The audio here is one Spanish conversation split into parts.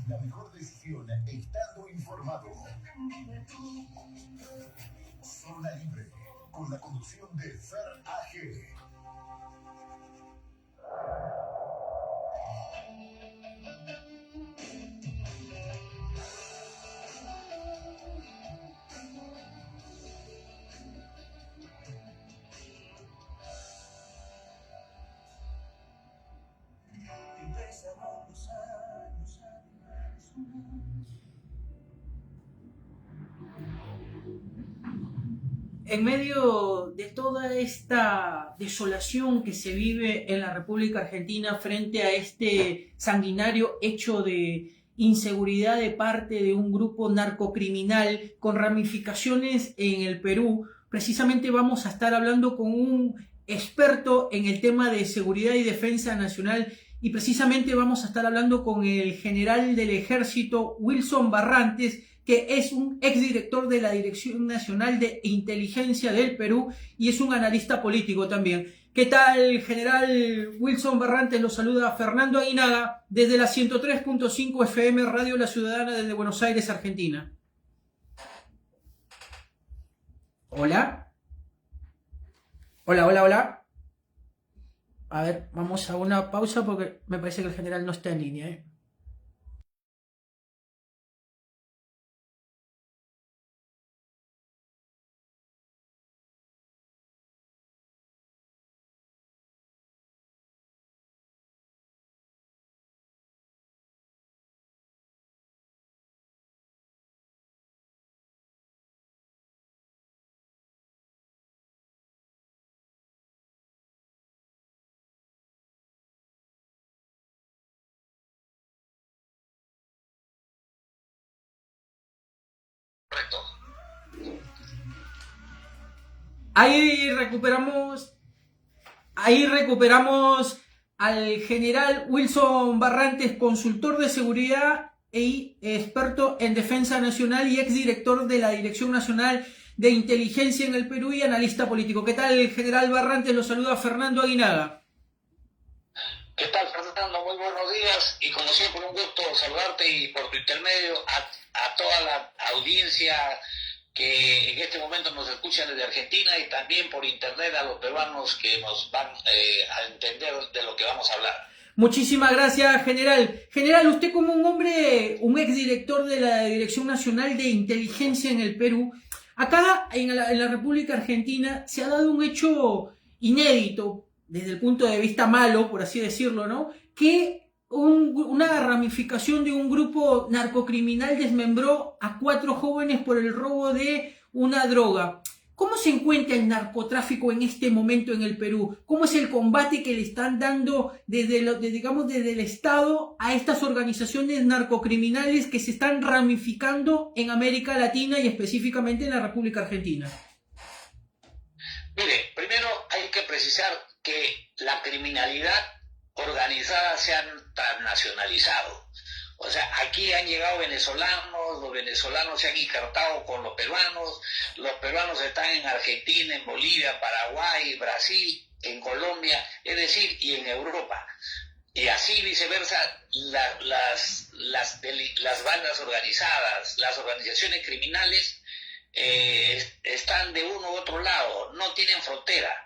La mejor decisión estando informado. Zona Libre, con la conducción de Fer AG. En medio de toda esta desolación que se vive en la República Argentina frente a este sanguinario hecho de inseguridad de parte de un grupo narcocriminal con ramificaciones en el Perú, precisamente vamos a estar hablando con un experto en el tema de seguridad y defensa nacional, y precisamente vamos a estar hablando con el general del Ejército, Wilson Barrantes, que es un exdirector de la Dirección Nacional de Inteligencia del Perú y es un analista político también. ¿Qué tal, general Wilson Barrantes? Lo saluda Fernando Aguinaga desde la 103.5 FM Radio La Ciudadana desde Buenos Aires, Argentina. Hola. Hola, hola, hola. A ver, vamos a una pausa porque me parece que el general no está en línea, Ahí recuperamos al general Wilson Barrantes, consultor de seguridad e experto en defensa nacional y exdirector de la Dirección Nacional de Inteligencia en el Perú y analista político. ¿Qué tal, general Barrantes? Lo saluda Fernando Aguinaga. ¿Qué tal, Fernando? Muy buenos días y como siempre un gusto saludarte y por tu intermedio a toda la audiencia que en este momento nos escuchan desde Argentina y también por internet a los peruanos que nos van a entender de lo que vamos a hablar. Muchísimas gracias, general. General, usted como un hombre, un exdirector de la Dirección Nacional de Inteligencia en el Perú, acá en la República Argentina se ha dado un hecho inédito, desde el punto de vista malo, por así decirlo, ¿no? Que una ramificación de un grupo narcocriminal desmembró a 4 jóvenes por el robo de una droga. ¿Cómo se encuentra el narcotráfico en este momento en el Perú? ¿Cómo es el combate que le están dando desde el Estado a estas organizaciones narcocriminales que se están ramificando en América Latina y específicamente en la República Argentina? Mire, primero hay que precisar que la criminalidad organizada se han transnacionalizado. O sea, aquí han llegado venezolanos, los venezolanos se han injertado con los peruanos están en Argentina, en Bolivia, Paraguay, Brasil, en Colombia, es decir, y en Europa. Y así viceversa, las bandas organizadas, las organizaciones criminales están de uno u otro lado, no tienen frontera.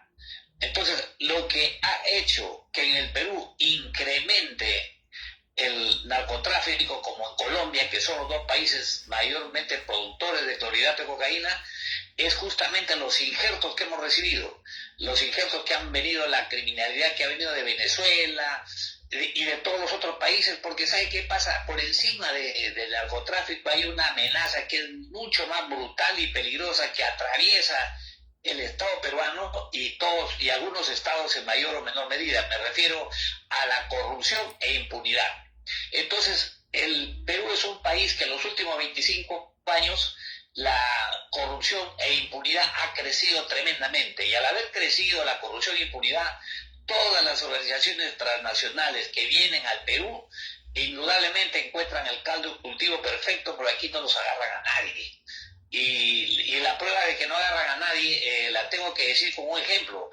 Entonces, lo que ha hecho que en el Perú incremente el narcotráfico como en Colombia, que son los dos países mayormente productores de clorhidrato de cocaína, es justamente los injertos que hemos recibido, los injertos que han venido, la criminalidad que ha venido de Venezuela y de todos los otros países, porque ¿sabe qué pasa? Por encima del narcotráfico hay una amenaza que es mucho más brutal y peligrosa que atraviesa el Estado peruano y algunos estados en mayor o menor medida. Me refiero a la corrupción e impunidad. Entonces, el Perú es un país que en los últimos 25 años la corrupción e impunidad ha crecido tremendamente, y al haber crecido la corrupción e impunidad, todas las organizaciones transnacionales que vienen al Perú indudablemente encuentran el caldo de cultivo perfecto, porque aquí no los agarran a nadie. Y la prueba de que no agarran a nadie la tengo que decir con un ejemplo.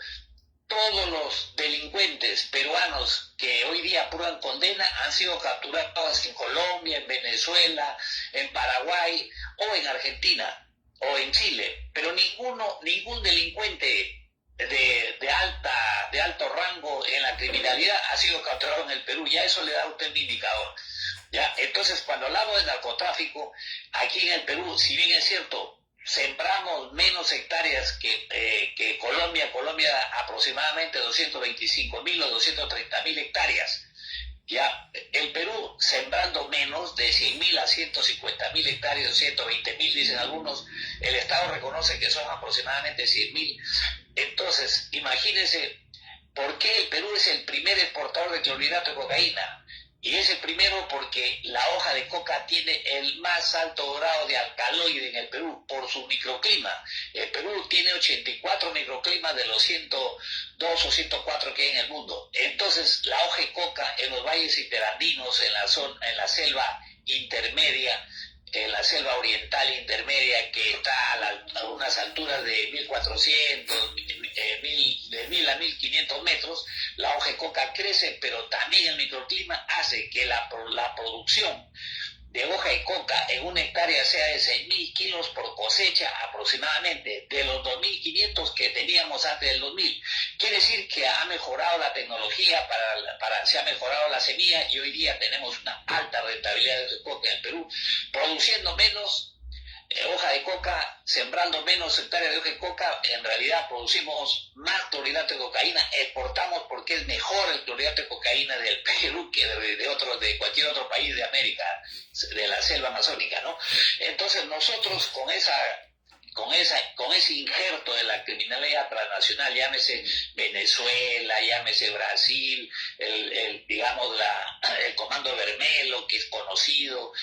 todos los delincuentes peruanos que hoy día prueban condena han sido capturados en Colombia, en Venezuela, en Paraguay o en Argentina o en Chile, pero ningún delincuente de alto rango en la criminalidad ha sido capturado en el Perú. Ya eso le da a usted un indicador. ¿Ya? Entonces, cuando hablamos de narcotráfico, aquí en el Perú, si bien es cierto, sembramos menos hectáreas que Colombia. Colombia aproximadamente 225.000 o 230.000 hectáreas. Ya, el Perú sembrando menos de 100.000 a 150.000 hectáreas, 120.000 dicen algunos, el Estado reconoce que son aproximadamente 100.000. Entonces, imagínense por qué el Perú es el primer exportador de clorhidrato de cocaína. Y es el primero porque la hoja de coca tiene el más alto grado de alcaloide en el Perú por su microclima. El Perú tiene 84 microclimas de los 102 o 104 que hay en el mundo. Entonces, la hoja de coca en los valles interandinos, en la selva intermedia, en la selva oriental intermedia, que está a unas alturas de 1.400, de 1.000 a 1.500 metros, la hoja de coca crece, pero también el microclima hace que la producción de hoja de coca en una hectárea sea de 6.000 kilos por cosecha aproximadamente, de los 2.500 que teníamos antes del 2000. Quiere decir que ha mejorado la tecnología, se ha mejorado la semilla y hoy día tenemos una alta rentabilidad de coca en el Perú, produciendo menos hoja de coca, sembrando menos hectáreas de hoja de coca. En realidad producimos más clorhidrato de cocaína, exportamos porque es mejor el clorhidrato de cocaína del Perú que de cualquier otro país de América, de la selva amazónica, ¿no? Entonces nosotros con ese injerto de la criminalidad transnacional, llámese Venezuela, llámese Brasil, el Comando Vermelo, que es conocido,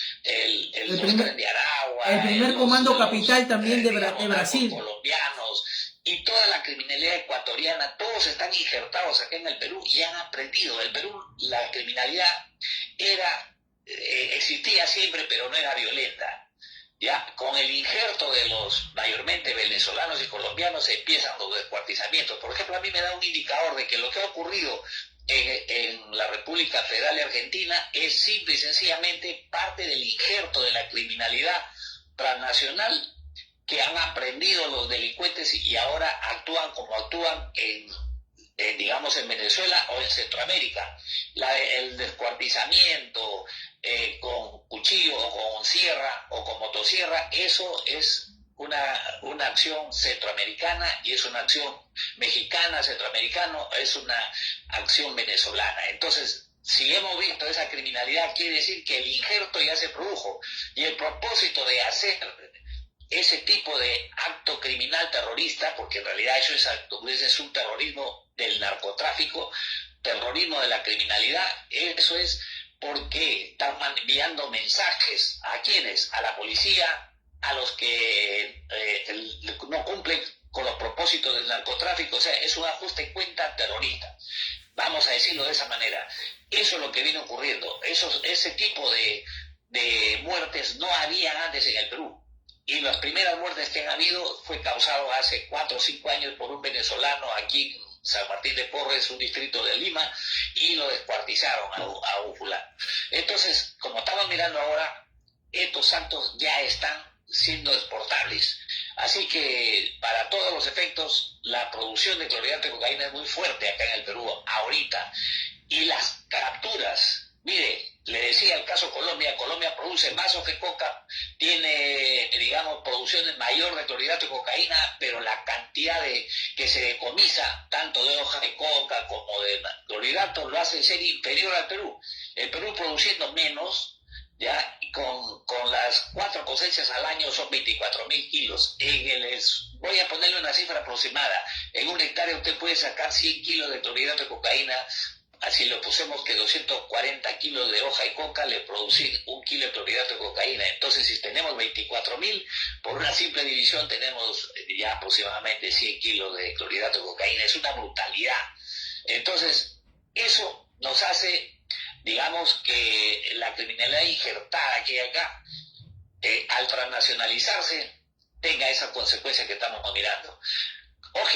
los Tren de Aragua, el primer comando capital también de Brasil, colombianos, y toda la criminalidad ecuatoriana, todos están injertados acá en el Perú y han aprendido. El Perú, la criminalidad existía siempre, pero no era violenta. Ya, con el injerto de los mayormente venezolanos y colombianos empiezan los descuartizamientos. Por ejemplo, a mí me da un indicador de que lo que ha ocurrido en la República Federal de Argentina es simple y sencillamente parte del injerto de la criminalidad transnacional que han aprendido los delincuentes y ahora actúan como actúan digamos en Venezuela o en Centroamérica. El descuartizamiento con cuchillo o con sierra o con motosierra, eso es una acción centroamericana y es una acción mexicana, centroamericana, es una acción venezolana. Entonces, si hemos visto esa criminalidad, quiere decir que el injerto ya se produjo y el propósito de hacer ese tipo de acto criminal terrorista, porque en realidad eso es un terrorismo del narcotráfico, terrorismo de la criminalidad, eso es porque están enviando mensajes a quienes, a la policía, a los que no cumplen con los propósitos del narcotráfico. O sea, es un ajuste de cuenta terrorista, vamos a decirlo de esa manera. Eso es lo que viene ocurriendo. Ese tipo de muertes no había antes en el Perú. Y las primeras muertes que han habido fue causado hace 4 o 5 años por un venezolano aquí en San Martín de Porres, un distrito de Lima, y lo descuartizaron a un fulano. Entonces, como estamos mirando ahora, estos actos ya están siendo exportables. Así que, para todos los efectos, la producción de clorhidrato de cocaína es muy fuerte acá en el Perú, ahorita. Y las capturas, mire, le decía el caso Colombia produce más hoja de coca, tiene, digamos, producción mayor de clorhidrato de cocaína, pero la cantidad que se decomisa, tanto de hoja de coca como de clorhidrato, lo hace ser inferior al Perú. El Perú produciendo menos, ya, con las 4 cosechas al año son 24.000 kilos. Voy a ponerle una cifra aproximada. En un hectárea usted puede sacar 100 kilos de clorhidrato de cocaína. Así le pusimos que 240 kilos de hoja de coca le producen 1 kilo de clorhidrato de cocaína. Entonces, si tenemos 24.000, por una simple división tenemos ya aproximadamente 100 kilos de clorhidrato de cocaína. Es una brutalidad. Entonces, eso nos hace, digamos, que la criminalidad injertada que hay acá, al transnacionalizarse, tenga esa consecuencia que estamos mirando.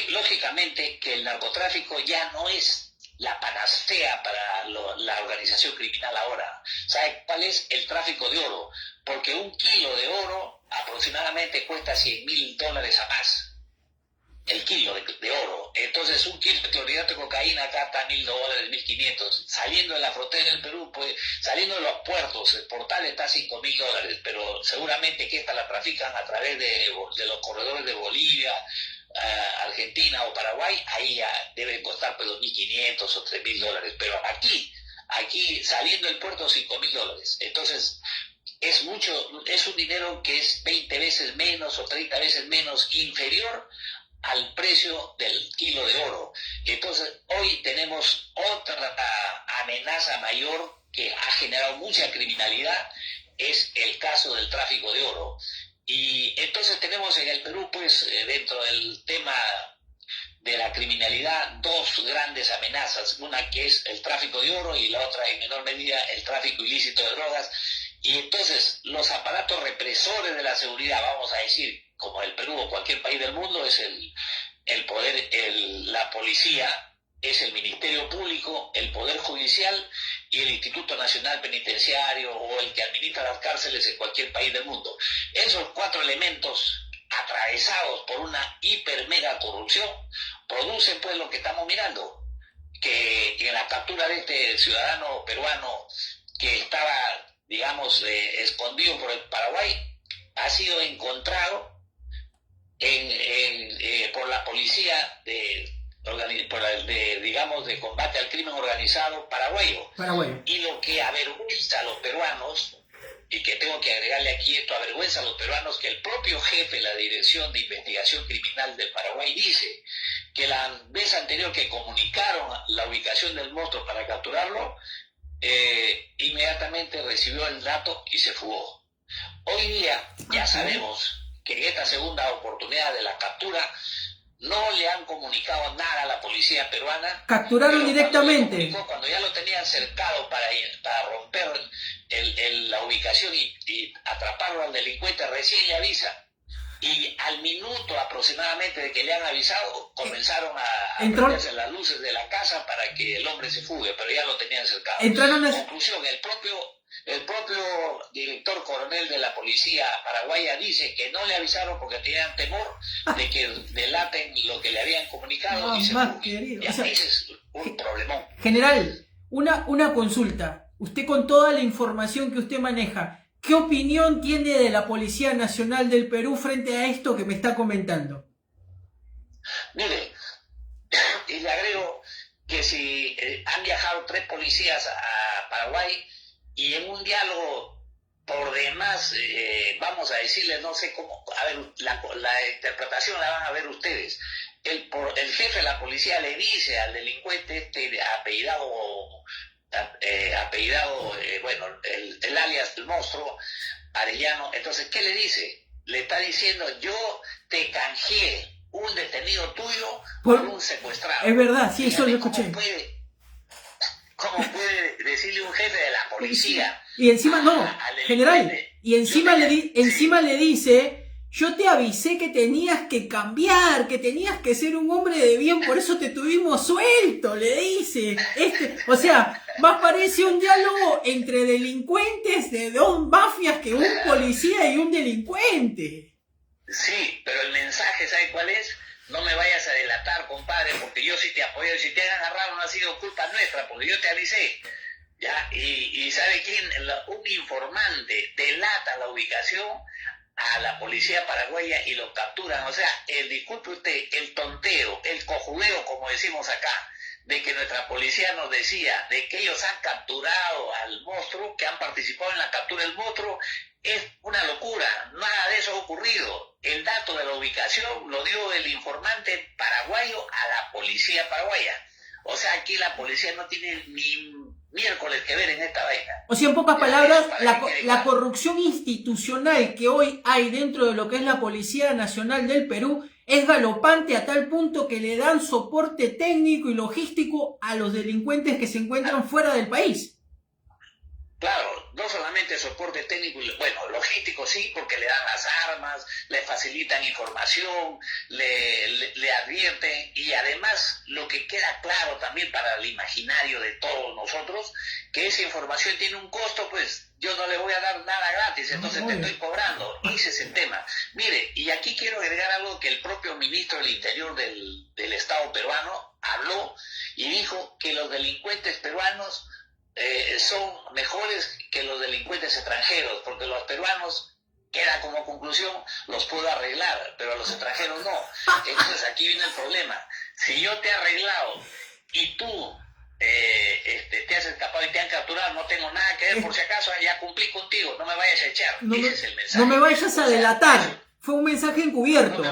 Lógicamente que el narcotráfico ya no es la panacea para la organización criminal ahora. ¿Sabe cuál es? El tráfico de oro. Porque un kilo de oro aproximadamente cuesta $100.000 a más. El kilo de oro. Entonces, un kilo de clorhidrato de cocaína acá está $1.000, 1.500. Saliendo de la frontera del Perú, pues, saliendo de los puertos, el portal está a $5.000, pero seguramente que esta la trafican a través de los corredores de Bolivia, Argentina o Paraguay. Ahí ya debe costar pues 2.500 o $3.000. Pero aquí saliendo del puerto $5.000. Entonces, es un dinero que es 20 veces menos o 30 veces menos inferior al precio del kilo de oro. Entonces, hoy tenemos otra amenaza mayor que ha generado mucha criminalidad, es el caso del tráfico de oro. Y entonces tenemos en el Perú, pues, dentro del tema de la criminalidad, dos grandes amenazas, una que es el tráfico de oro y la otra, en menor medida, el tráfico ilícito de drogas. Y entonces los aparatos represores de la seguridad, vamos a decir, como el Perú o cualquier país del mundo, es el poder, la policía, es el Ministerio Público, el Poder Judicial y el Instituto Nacional Penitenciario o el que administra las cárceles en cualquier país del mundo. Esos cuatro elementos, atravesados por una hiper mega corrupción, producen pues lo que estamos mirando, que en la captura de este ciudadano peruano que estaba, digamos, escondido por el Paraguay, ha sido encontrado por la policía de combate al crimen organizado paraguayo. Y lo que avergüenza a los peruanos, y que tengo que agregarle aquí esto, avergüenza a los peruanos, que el propio jefe de la Dirección de Investigación Criminal del Paraguay dice que la vez anterior que comunicaron la ubicación del monstruo para capturarlo, inmediatamente recibió el dato y se fugó. Hoy día ya sabemos que en esta segunda oportunidad de la captura no le han comunicado nada a la policía peruana. Capturaron directamente. Cuando ya lo tenían cercado para romper la ubicación y atraparlo al delincuente, recién le avisan. Y al minuto aproximadamente de que le han avisado, comenzaron a prenderse las luces de la casa para que el hombre se fugue, pero ya lo tenían cercado. Conclusión, el propio director coronel de la policía paraguaya dice que no le avisaron porque tenían temor de que delaten lo que le habían comunicado y se fugue. Ya, ese es un problemón. General, una consulta. Usted, con toda la información que usted maneja, ¿qué opinión tiene de la Policía Nacional del Perú frente a esto que me está comentando? Mire, y le agrego que si han viajado 3 policías a Paraguay y en un diálogo por demás, vamos a decirle, no sé cómo, a ver, la interpretación la van a ver ustedes. El jefe de la policía le dice al delincuente el alias del monstruo, Arellano. Entonces, ¿qué le dice? Le está diciendo: yo te canjeé un detenido tuyo por un secuestrado. Es verdad, sí, eso lo escuché. ¿Cómo puede decirle un jefe de la policía? Y encima general, y encima le dice: yo te avisé que tenías que cambiar, que tenías que ser un hombre de bien, por eso te tuvimos suelto, le dice. O sea, más parece un diálogo entre delincuentes de dos mafias que un policía y un delincuente. Sí, pero el mensaje, ¿sabe cuál es? No me vayas a delatar, compadre, porque yo sí te apoyo. Y si te han agarrado no ha sido culpa nuestra, porque yo te avisé. ¿Ya? Y ¿sabe quién? Un informante delata la ubicación a la policía paraguaya y lo capturan. O sea, disculpe usted, el tonteo, el cojudeo, como decimos acá, de que nuestra policía nos decía de que ellos han capturado al monstruo, que han participado en la captura del monstruo, es una locura. Nada de eso ha ocurrido. El dato de la ubicación lo dio el informante paraguayo a la policía paraguaya. O sea, aquí la policía no tiene ni miércoles que ver en esta vaina. O sea, en pocas palabras, la corrupción institucional que hoy hay dentro de lo que es la Policía Nacional del Perú es galopante, a tal punto que le dan soporte técnico y logístico a los delincuentes que se encuentran fuera del país. Claro, no solamente soporte técnico, bueno, logístico sí, porque le dan las armas, le facilitan información, le advierten, y además lo que queda claro también para el imaginario de todos nosotros, que esa información tiene un costo, pues yo no le voy a dar nada gratis, entonces te estoy cobrando. Ese es el tema. Mire, y aquí quiero agregar algo que el propio ministro del Interior del Estado peruano habló y dijo que los delincuentes peruanos son mejores que los delincuentes extranjeros, porque los peruanos, queda como conclusión, los puedo arreglar, pero a los extranjeros no. Entonces aquí viene el problema. Si yo te he arreglado y tú te has escapado y te han capturado, no tengo nada que ver, por si acaso ya cumplí contigo, no me vayas a echar. Ese es el mensaje. No me vayas a delatar. Fue un mensaje encubierto.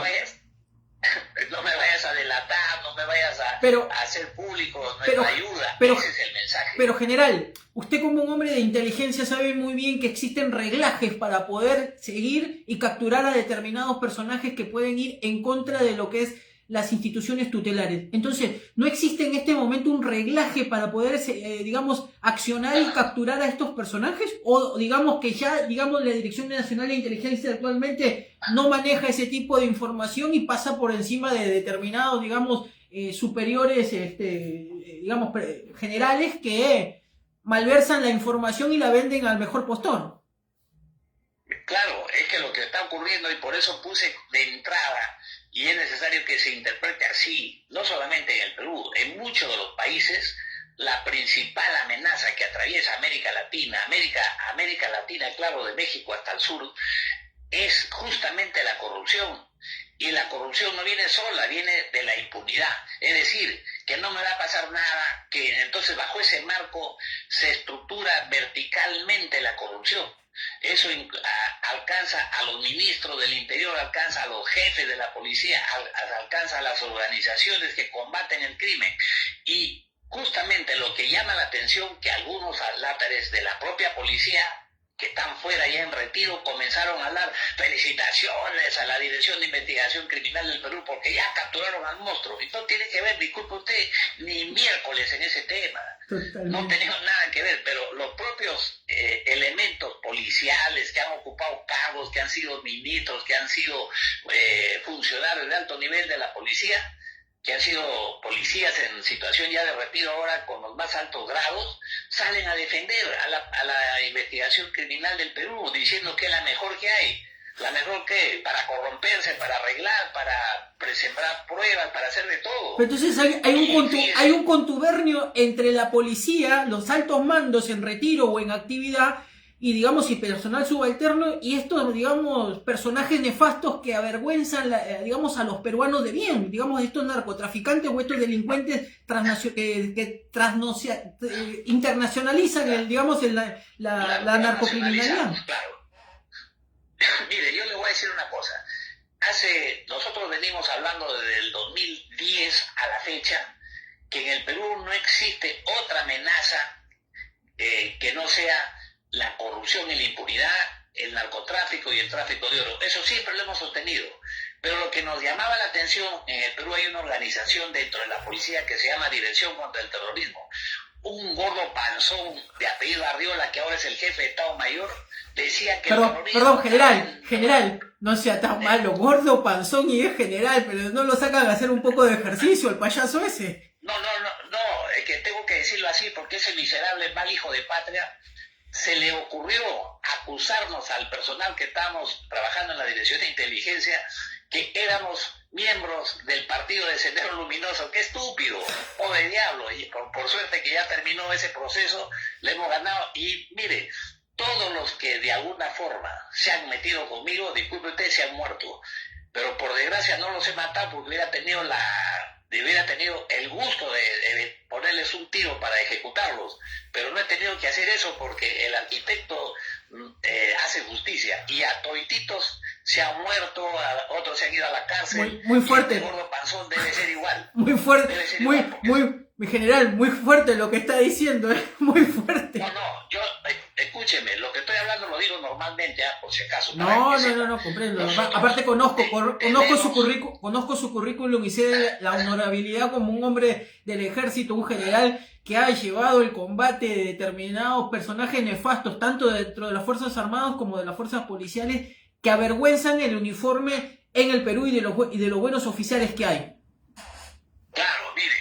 No me vayas a delatar, no me vayas a hacer público nuestra ayuda. Ese es el mensaje. Pero general, usted como un hombre de inteligencia sabe muy bien que existen reglajes para poder seguir y capturar a determinados personajes que pueden ir en contra de lo que es las instituciones tutelares. Entonces, ¿no existe en este momento un reglaje para poder, digamos, accionar y capturar a estos personajes? O digamos que ya, digamos, la Dirección Nacional de Inteligencia actualmente no maneja ese tipo de información y pasa por encima de determinados, digamos, superiores, digamos, generales que malversan la información y la venden al mejor postor. Claro, es que lo que está ocurriendo, y por eso puse de entrada, y es necesario que se interprete así, no solamente en el Perú, en muchos de los países, la principal amenaza que atraviesa América Latina, claro, de México hasta el sur, es justamente la corrupción. Y la corrupción no viene sola, viene de la impunidad. Es decir, que no me va a pasar nada, que entonces bajo ese marco se estructura verticalmente la corrupción. Eso alcanza a los ministros del Interior, alcanza a los jefes de la policía, alcanza a las organizaciones que combaten el crimen. Y justamente lo que llama la atención, que algunos alátares de la propia policía, que están fuera ya en retiro, comenzaron a hablar felicitaciones a la Dirección de Investigación Criminal del Perú porque ya capturaron al monstruo. Y no tiene que ver, disculpe usted, ni miércoles en ese tema. Totalmente. No tenemos nada que ver, pero los propios elementos policiales que han ocupado cargos, que han sido ministros, que han sido funcionarios de alto nivel de la policía, que han sido policías en situación ya de retiro ahora con los más altos grados, salen a defender a la investigación criminal del Perú, diciendo que es la mejor que hay. La mejor que para corromperse, para arreglar, para presembrar pruebas, para hacer de todo. Pero entonces hay un contubernio entre la policía, los altos mandos en retiro o en actividad, y digamos, y personal subalterno, y estos, digamos, personajes nefastos que avergüenzan, digamos, a los peruanos de bien, digamos, estos narcotraficantes o estos delincuentes que internacionalizan, digamos, la narcocriminalidad. Claro. Mire, yo le voy a decir una cosa. Nosotros venimos hablando desde el 2010 a la fecha que en el Perú no existe otra amenaza que no sea la corrupción y la impunidad, el narcotráfico y el tráfico de oro. Eso siempre lo hemos sostenido. Pero lo que nos llamaba la atención, en el Perú hay una organización dentro de la policía que se llama Dirección contra el Terrorismo. Un gordo panzón de apellido Arriola, que ahora es el jefe de Estado Mayor, decía que Perdón, general, no sea tan malo, gordo, panzón y es general, pero no lo sacan a hacer un poco de ejercicio, el payaso ese. No, es que tengo que decirlo así, porque ese miserable mal hijo de patria se le ocurrió acusarnos al personal que estábamos trabajando en la Dirección de Inteligencia que éramos miembros del partido de Sendero Luminoso. ¡Qué estúpido! ¡Pobre diablo! Y por suerte que ya terminó ese proceso, le hemos ganado. Y mire, todos los que de alguna forma se han metido conmigo, disculpe usted, se han muerto. Pero por desgracia no los he matado porque hubiera tenido el gusto de ponerles un tiro para ejecutarlos. Pero no he tenido que hacer eso porque el arquitecto hace justicia. Y a toititos se han muerto, otros se han ido a la cárcel. Muy fuerte. Y el gordo panzón debe ser igual. Muy fuerte. Mi general, muy fuerte lo que está diciendo, muy fuerte. No, yo, escúcheme, lo que estoy hablando hablando, lo digo normalmente, por si acaso. No, comprendo. Aparte conozco su currículum y sé la honorabilidad como un hombre del ejército, un general que ha llevado el combate de determinados personajes nefastos, tanto dentro de las Fuerzas Armadas como de las Fuerzas Policiales, que avergüenzan el uniforme en el Perú y de los buenos oficiales que hay. Claro, mire,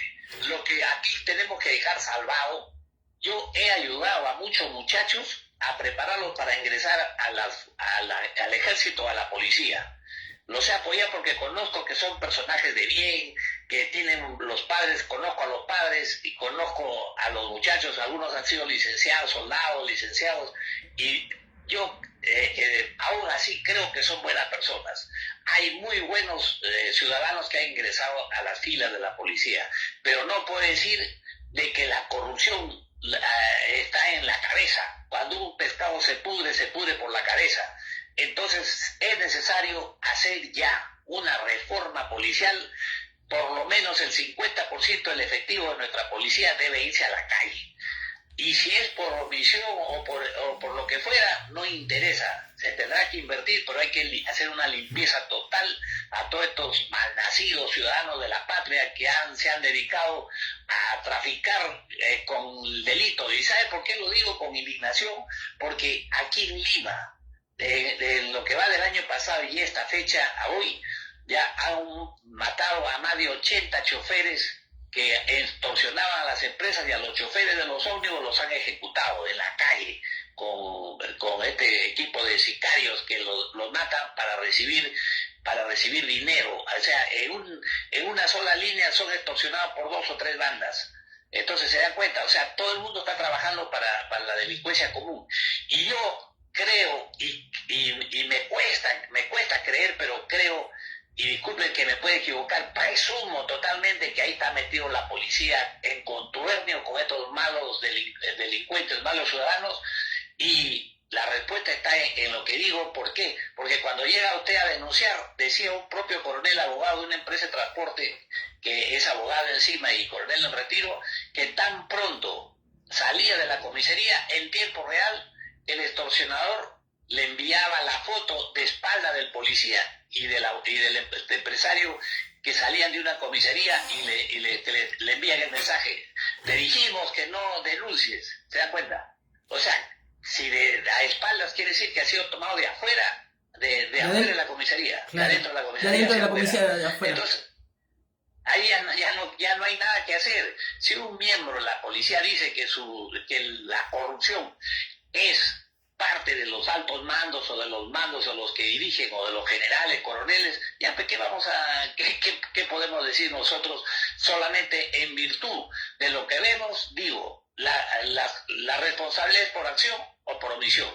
lo que aquí tenemos que dejar salvado, yo he ayudado a muchos muchachos a prepararlos para ingresar al ejército, a la policía. Los he apoyado porque conozco que son personajes de bien, que tienen los padres, conozco a los padres y conozco a los muchachos, algunos han sido licenciados, soldados, licenciados, y yo aún así creo que son buenas personas. Hay muy buenos ciudadanos que han ingresado a las filas de la policía, pero no puedo decir de que la corrupción está en la cabeza. Cuando un pescado se pudre por la cabeza. Entonces es necesario hacer ya una reforma policial. Por lo menos el 50% del efectivo de nuestra policía debe irse a la calle. Y si es por omisión o por lo que fuera, no interesa. Se tendrá que invertir, pero hay que hacer una limpieza total a todos estos malnacidos ciudadanos de la patria que se han dedicado a traficar con el delito. ¿Y sabe por qué lo digo con indignación? Porque aquí en Lima, de lo que va del año pasado y esta fecha a hoy, ya han matado a más de 80 choferes que extorsionaban a las empresas, y a los choferes de los ómnibus los han ejecutado en la calle con este equipo de sicarios que los matan para recibir dinero. O sea, en una sola línea son extorsionados por 2 o 3 bandas. Entonces se dan cuenta, o sea, todo el mundo está trabajando para la delincuencia común. Y yo creo, y me cuesta creer, pero creo, y disculpen que me puede equivocar, presumo totalmente que ahí está metido la policía en contubernio con estos malos delincuentes, malos ciudadanos, y la respuesta está en lo que digo. ¿Por qué? Porque cuando llega usted a denunciar, decía un propio coronel abogado de una empresa de transporte, que es abogado encima y coronel en retiro, que tan pronto salía de la comisaría, en tiempo real, el extorsionador le enviaba la foto de espalda del policía y del empresario que salían de una comisaría y le envían el mensaje: te dijimos que no denuncies. ¿Se dan cuenta? O sea, si a espaldas quiere decir que ha sido tomado de afuera, de afuera de la comisaría, claro, de adentro de la comisaría, de la comisaría de afuera. Entonces, ahí ya no hay nada que hacer. Si un miembro de la policía dice que la corrupción es parte de los altos mandos o de los mandos o los que dirigen o de los generales, coroneles, ya pues ¿qué podemos decir nosotros? Solamente en virtud de lo que vemos, digo, la responsabilidad es por acción o por omisión.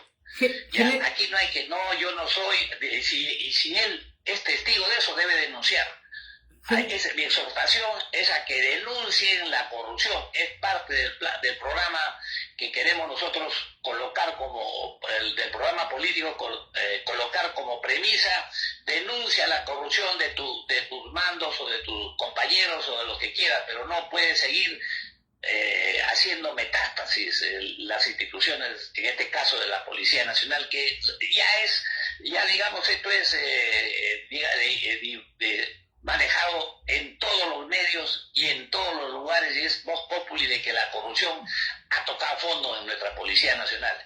Ya, aquí no hay que, no, yo no soy, y si él es testigo de eso, debe denunciar. Mi exhortación es a que denuncien la corrupción. Es parte del programa que queremos nosotros colocar del programa político, colocar como premisa: denuncia la corrupción de tus mandos o de tus compañeros o de los que quieras, pero no puedes seguir haciendo metástasis las instituciones, en este caso de la Policía Nacional, que ya digamos, esto es manejado en todos los medios y en todos los lugares, y es vox populi de que la corrupción ha tocado fondo en nuestra Policía Nacional.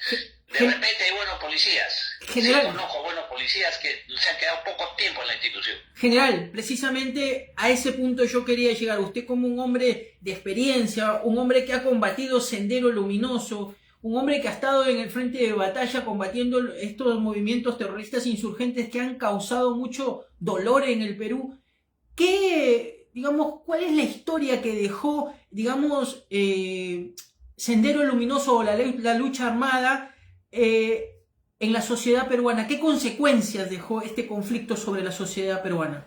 De repente hay buenos policías, General, sí conozco buenos policías que se han quedado poco tiempo en la institución. General, precisamente a ese punto yo quería llegar. Usted, como un hombre de experiencia, un hombre que ha combatido Sendero Luminoso, un hombre que ha estado en el frente de batalla combatiendo estos movimientos terroristas insurgentes que han causado mucho dolor en el Perú, ¿cuál es la historia que dejó, Sendero Luminoso o la lucha armada en la sociedad peruana? ¿Qué consecuencias dejó este conflicto sobre la sociedad peruana?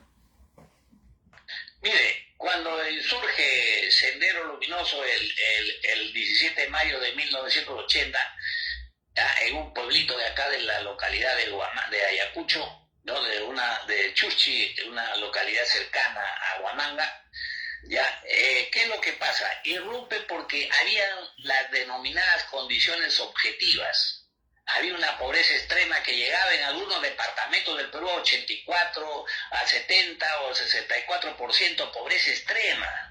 Mire, cuando surge Sendero Luminoso el 17 de mayo de 1980, en un pueblito de acá de la localidad de Ayacucho, ¿no? de Chuchi, una localidad cercana a Huamanga, ¿qué es lo que pasa? Irrumpe porque habían las denominadas condiciones objetivas. había una pobreza extrema que llegaba en algunos departamentos del Perú a 84, a 70 o 64% pobreza extrema.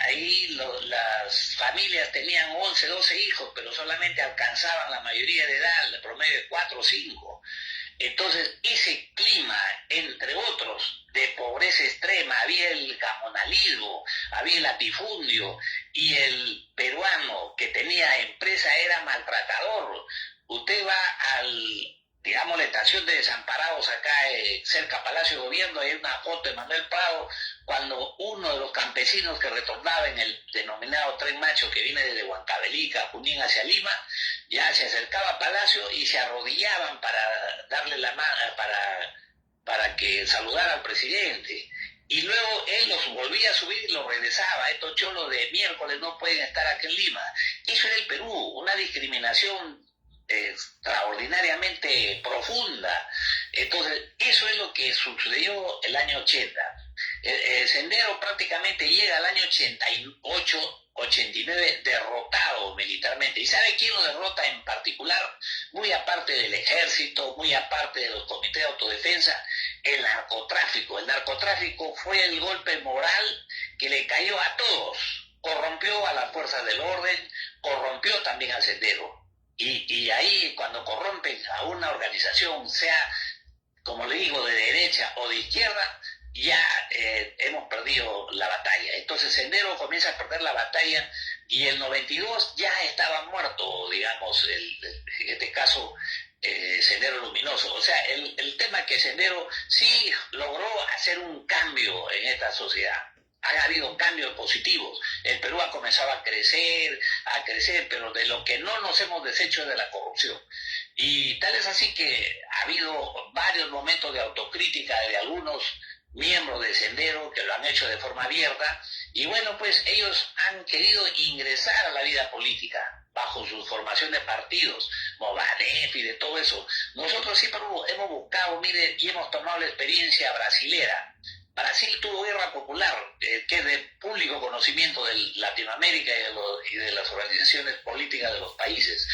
Ahí las familias tenían 11, 12 hijos, pero solamente alcanzaban la mayoría de edad, el promedio de 4 o 5. Entonces, ese clima, entre otros, de pobreza extrema, había el gamonalismo, había el latifundio, y el peruano que tenía empresa era maltratador. Usted va digamos, la estación de Desamparados acá cerca a Palacio de Gobierno, hay una foto de Manuel Prado, cuando uno de los campesinos que retornaba en el denominado Tren Macho, que viene desde Huancavelica, Junín hacia Lima, ya se acercaba a Palacio y se arrodillaban para darle la mano, para que saludara al presidente. Y luego él los volvía a subir y los regresaba. Estos cholos de miércoles no pueden estar aquí en Lima. Eso era el Perú, una discriminación extraordinariamente profunda. Entonces, eso es lo que sucedió el año 80. El Sendero prácticamente llega al año 88, 89 derrotado militarmente. ¿Y sabe quién lo derrota en particular? Muy aparte del ejército, muy aparte de los comités de autodefensa, el narcotráfico. El narcotráfico fue el golpe moral que le cayó a todos. Corrompió a las fuerzas del orden, corrompió también al Sendero. Y ahí, cuando corrompen a una organización, sea, como le digo, de derecha o de izquierda, ya hemos perdido la batalla. Entonces Sendero comienza a perder la batalla y el 92 ya estaba muerto, digamos, en este caso, Sendero Luminoso. O sea, el tema es que Sendero sí logró hacer un cambio en esta sociedad. Han habido cambios positivos. El Perú ha comenzado a crecer, pero de lo que no nos hemos deshecho es de la corrupción. Y tal es así que ha habido varios momentos de autocrítica de algunos miembros de Sendero que lo han hecho de forma abierta. Y bueno, pues ellos han querido ingresar a la vida política bajo su formación de partidos, Movadef y de todo eso. Nosotros siempre hemos buscado, mire, y hemos tomado la experiencia brasilera. Brasil tuvo guerra popular, que es de público conocimiento de Latinoamérica y de las organizaciones políticas de los países.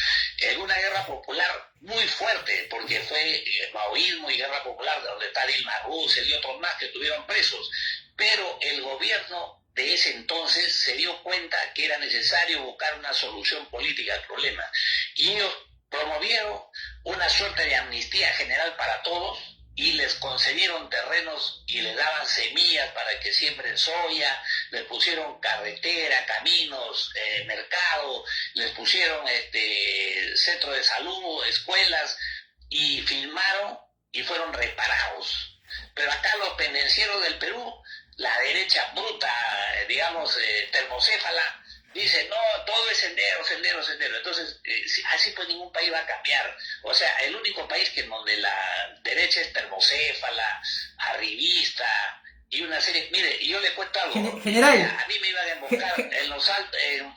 Una guerra popular muy fuerte, porque fue maoísmo y guerra popular, de donde está Dilma Rousseff y otros más que estuvieron presos. Pero el gobierno de ese entonces se dio cuenta que era necesario buscar una solución política al problema. Y ellos promovieron una suerte de amnistía general para todos, y les concedieron terrenos y les daban semillas para que siembren soya, les pusieron carretera, caminos, mercado, les pusieron centro de salud, escuelas, y filmaron y fueron reparados. Pero acá los pendencieros del Perú, la derecha bruta, digamos, termocéfala, dice, no, todo es Sendero. Entonces, así pues ningún país va a cambiar. O sea, el único país que en donde la derecha es termocéfala, arribista, y una serie... Mire, y yo le cuento algo. General. A mí me iban a emboscar en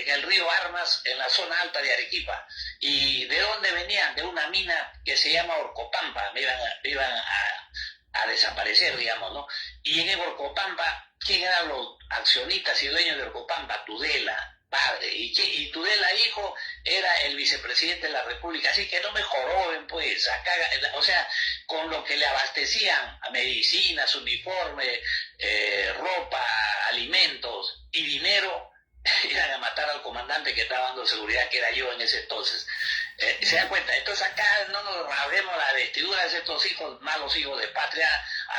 el río Armas, en la zona alta de Arequipa. ¿Y de dónde venían? De una mina que se llama Orcopampa. Me iban a desaparecer, digamos, ¿no? Y en Orcopampa, ¿quién eran los accionistas y dueños de Orcopampa? Tudela, padre, y Tudela, hijo, era el vicepresidente de la República. Así que no me joroben, pues, acá, o sea, con lo que le abastecían a medicinas, uniforme, ropa, alimentos y dinero, iban a matar al comandante que estaba dando seguridad, que era yo en ese entonces. ¿Se dan cuenta? Entonces acá no nos rasguemos la vestidura de estos hijos, malos hijos de patria,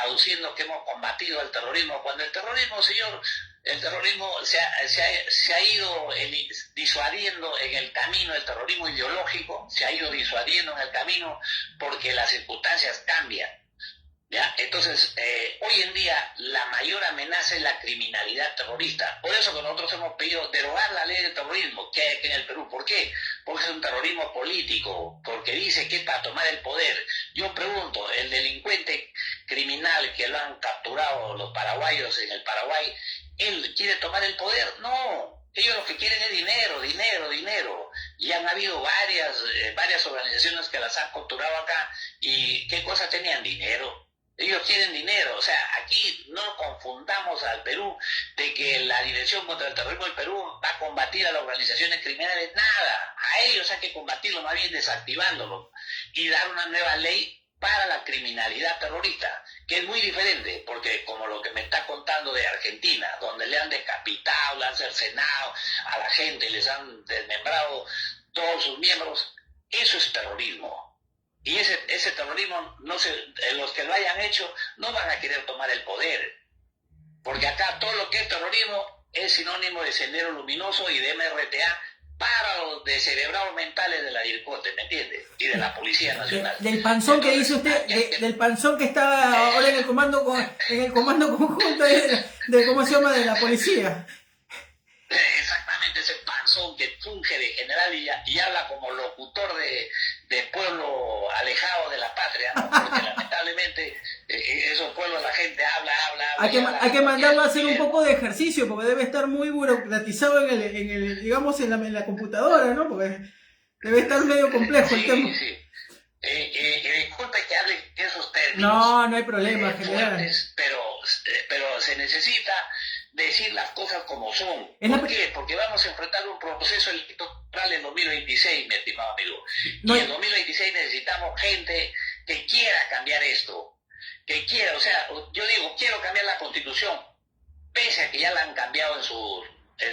aduciendo que hemos combatido el terrorismo, cuando el terrorismo, señor, el terrorismo se ha ido disuadiendo en el camino, el terrorismo ideológico se ha ido disuadiendo en el camino porque las circunstancias cambian. ¿Ya? Entonces, hoy en día la mayor amenaza es la criminalidad terrorista. Por eso que nosotros hemos pedido derogar la ley del terrorismo que hay aquí en el Perú. ¿Por qué? Porque es un terrorismo político, porque dice que es para tomar el poder. Yo pregunto, el delincuente criminal que lo han capturado los paraguayos en el Paraguay, ¿él quiere tomar el poder? No. Ellos lo que quieren es dinero. Y han habido varias organizaciones que las han capturado acá. ¿Y qué cosa tenían? Dinero. Ellos tienen dinero, o sea, aquí no confundamos al Perú de que la Dirección contra el Terrorismo del Perú va a combatir a las organizaciones criminales, nada, a ellos hay que combatirlo más bien desactivándolo y dar una nueva ley para la criminalidad terrorista, que es muy diferente, porque como lo que me está contando de Argentina, donde le han decapitado, le han cercenado a la gente, les han desmembrado todos sus miembros, eso es terrorismo. Y ese terrorismo, los que lo hayan hecho no van a querer tomar el poder, porque acá todo lo que es terrorismo es sinónimo de Sendero Luminoso y de MRTA para los descerebrados mentales de la DIRCOTE, ¿me entiende? Y de la Policía Nacional. Del panzón que dice usted, del panzón que está ahora en el comando conjunto de ¿cómo se llama? De la policía. Exactamente, ese panzón que funge de general y habla como locutor de pueblo alejado de la patria, ¿no? Porque lamentablemente esos pueblos la gente habla. Hay que mandarlo a hacer un poco de ejercicio porque debe estar muy burocratizado digamos, en la computadora, ¿no? Porque debe estar medio complejo el tema. Sí. Disculpe que hable esos términos. No hay problema, general. Fuertes, pero se necesita decir las cosas como son. ¿Por qué? Porque vamos a enfrentar un proceso electoral en 2026, mi estimado amigo. Y en 2026 necesitamos gente que quiera cambiar esto. Que quiera, o sea, yo digo, quiero cambiar la Constitución, pese a que ya la han cambiado en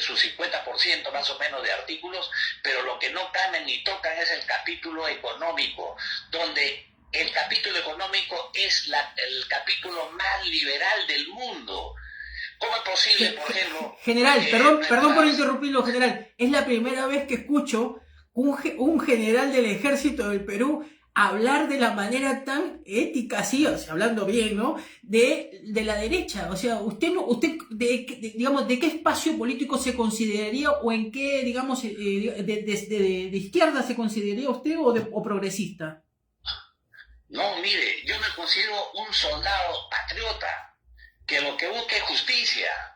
su 50% más o menos de artículos, pero lo que no cambian ni tocan es el capítulo económico, donde el capítulo económico es el capítulo más liberal del mundo. ¿Cómo es posible, por ejemplo? General, perdón por interrumpirlo, general. Es la primera vez que escucho un general del ejército del Perú hablar de la manera tan ética, así, o sea, hablando bien, ¿no? De la derecha. O sea, digamos, ¿de qué espacio político se consideraría o en qué, digamos, de izquierda se consideraría usted o progresista? No, mire, yo me considero un soldado patriota, que lo que busca es justicia,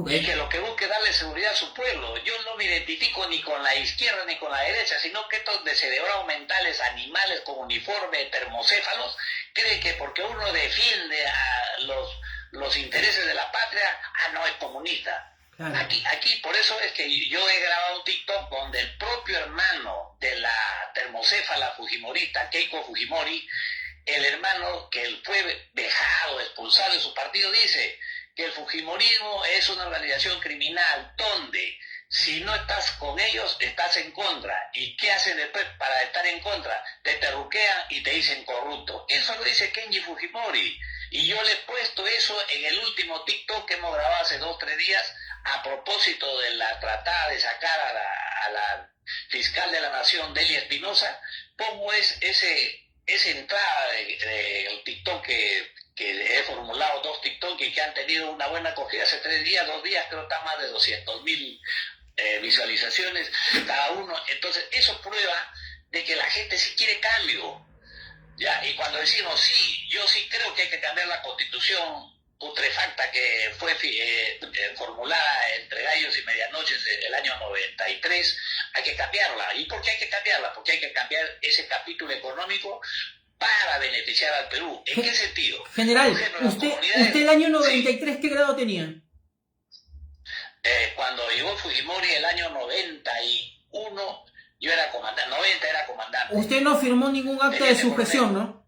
y que lo que busca es darle seguridad a su pueblo. Yo no me identifico ni con la izquierda ni con la derecha, sino que estos descerebrados mentales, animales con uniforme, termocéfalos, creen que porque uno defiende a los intereses de la patria, no es comunista. Claro. Aquí, por eso es que yo he grabado un TikTok donde el propio hermano de la termocéfala fujimorista, Keiko Fujimori, el hermano que fue vejado, expulsado de su partido, dice que el fujimorismo es una organización criminal donde si no estás con ellos, estás en contra. ¿Y qué hacen después para estar en contra? Te terruquean y te dicen corrupto. Eso lo dice Kenji Fujimori. Y yo le he puesto eso en el último TikTok que hemos grabado hace 2 o 3 días a propósito de la tratada de sacar a la fiscal de la Nación, Delia Espinosa. Pongo esa entrada del TikTok que he formulado 2 TikTok y que han tenido una buena acogida hace 3 días, 2 días, creo que está más de 200,000 visualizaciones cada uno. Entonces eso prueba de que la gente sí quiere cambio, ¿ya? Y cuando decimos sí, yo sí creo que hay que cambiar la Constitución putrefacta que fue formulada entre gallos y medianoches en el año 93, hay que cambiarla. ¿Y por qué hay que cambiarla? Porque hay que cambiar ese capítulo económico para beneficiar al Perú. ¿En qué sentido? General, usted el año 93, ¿sí? ¿Qué grado tenía? Cuando llegó Fujimori el año 91, yo era comandante, 90 era comandante. Usted no firmó ningún acta de sujeción, ¿no?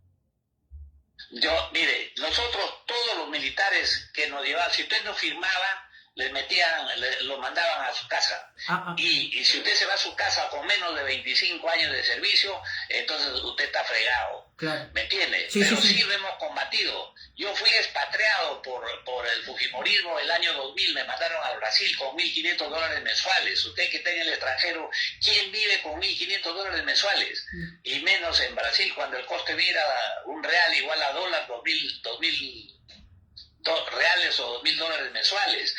Mire, nosotros, todos los militares que nos llevaban, si usted no firmaba, lo mandaban a su casa. Y si usted se va a su casa con menos de 25 años de servicio, entonces usted está fregado. Claro. ¿Me entiende? Sí, pero sí, sí lo hemos combatido. Yo fui expatriado por el fujimorismo el año 2000, me mandaron al Brasil con $1,500 mensuales. Usted que está en el extranjero, ¿quién vive con $1,500 mensuales? Y menos en Brasil, cuando el coste de vida, un real igual a dólar, 2.000 reales o $2,000 mensuales.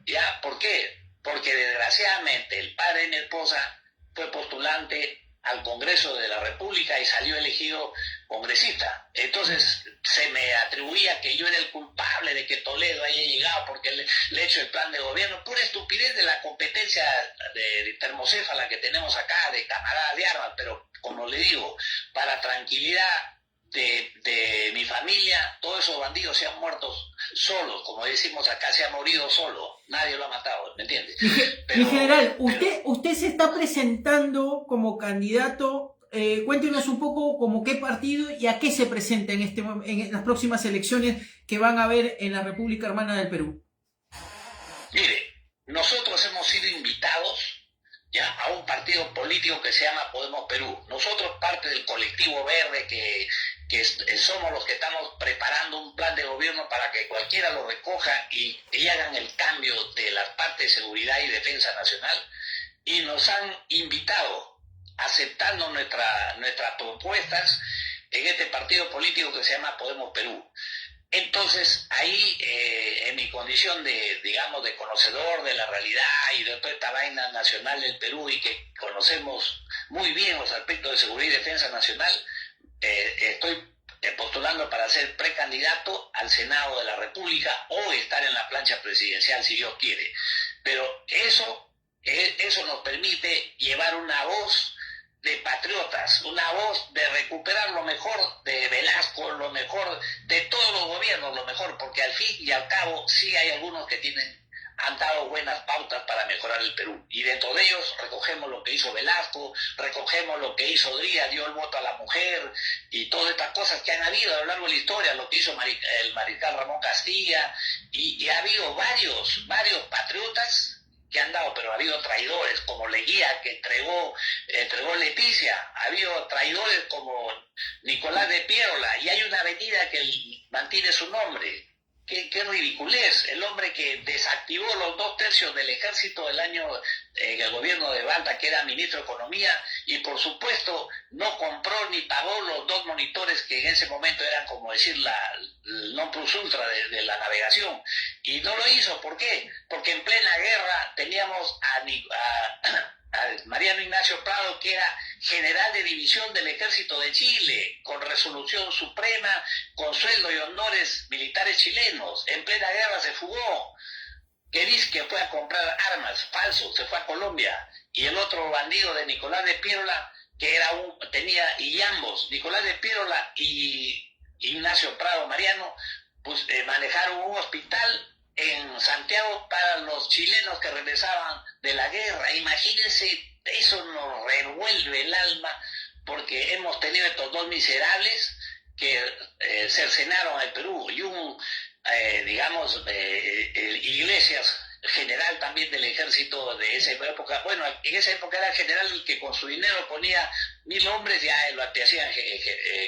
¿Ya? ¿Por qué? Porque desgraciadamente el padre de mi esposa fue postulante al Congreso de la República y salió elegido congresista. Entonces se me atribuía que yo era el culpable de que Toledo haya llegado porque le he hecho el plan de gobierno. Pura estupidez de la competencia de termocéfala que tenemos acá, de camaradas de armas, pero como le digo, para tranquilidad de mi familia, todos esos bandidos se han muerto solos, como decimos acá, se ha morido solo, nadie lo ha matado, ¿me entiendes? Mi general, usted se está presentando como candidato, cuéntenos un poco como qué partido y a qué se presenta en las próximas elecciones que van a haber en la República Hermana del Perú. Mire, nosotros hemos sido invitados ya a un partido político que se llama Podemos Perú. Nosotros, parte del colectivo verde, que somos los que estamos preparando un plan de gobierno para que cualquiera lo recoja y hagan el cambio de las partes de seguridad y defensa nacional, y nos han invitado, aceptando nuestras propuestas, en este partido político que se llama Podemos Perú. Entonces, ahí, en mi condición de conocedor de la realidad y de toda esta vaina nacional del Perú, y que conocemos muy bien los aspectos de seguridad y defensa nacional, estoy postulando para ser precandidato al Senado de la República o estar en la plancha presidencial si Dios quiere. Pero eso nos permite llevar una voz de patriotas, una voz de recuperar lo mejor de Velasco, lo mejor de todos los gobiernos, lo mejor, porque al fin y al cabo sí hay algunos que han dado buenas pautas para mejorar el Perú, y dentro de ellos recogemos lo que hizo Velasco, recogemos lo que hizo Díaz, dio el voto a la mujer, y todas estas cosas que han habido a lo largo de la historia, lo que hizo el mariscal Ramón Castilla, y ha habido varios patriotas que han dado, pero ha habido traidores como Leguía, que entregó Leticia, ha habido traidores como Nicolás de Piérola, y hay una avenida que mantiene su nombre. Qué ridiculez, el hombre que desactivó los 2/3 del ejército del año en el gobierno de Balta, que era ministro de Economía, y por supuesto no compró ni pagó los 2 monitores que en ese momento eran, como decir, el non plus ultra de la navegación. Y no lo hizo, ¿por qué? Porque en plena guerra teníamos a Mariano Ignacio Prado, que era general de división del Ejército de Chile, con resolución suprema, con sueldo y honores militares chilenos. En plena guerra se fugó. Que dice que fue a comprar armas, falso, se fue a Colombia. Y el otro bandido de Nicolás de Piérola, que y ambos, Nicolás de Piérola y Ignacio Prado Mariano, pues manejaron un hospital en Santiago para los chilenos que regresaban de la guerra. Imagínense, eso nos revuelve el alma, porque hemos tenido estos 2 miserables que cercenaron al Perú, y Iglesias, general también del ejército de esa época. Bueno, en esa época era el general el que con su dinero ponía 1000 hombres, ya te hacían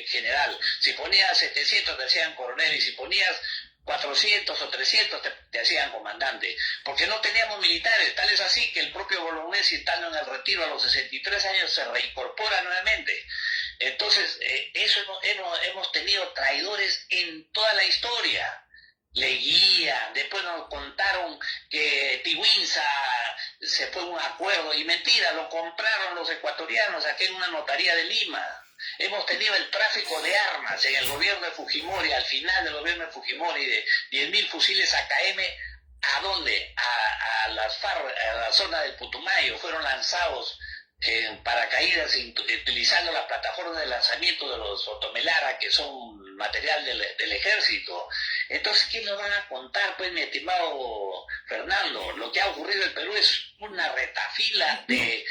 general. Si ponías 700 te hacían coronel, y si ponías 400 o 300 te hacían comandante, porque no teníamos militares. Tal es así que el propio Bolognesi, estando en el retiro a los 63 años, se reincorpora nuevamente. Entonces, hemos tenido traidores en toda la historia. Leguía, después nos contaron que Tigüinza se fue a un acuerdo, y mentira, lo compraron los ecuatorianos aquí en una notaría de Lima. Hemos tenido el tráfico de armas en el gobierno de Fujimori, al final del gobierno de Fujimori, de 10.000 fusiles AKM. ¿A dónde? A las FARC, a la zona del Putumayo. Fueron lanzados en paracaídas utilizando las plataformas de lanzamiento de los Otomelara, que son material del ejército. Entonces, ¿qué nos van a contar, pues, mi estimado Fernando? Lo que ha ocurrido en Perú es una retafila de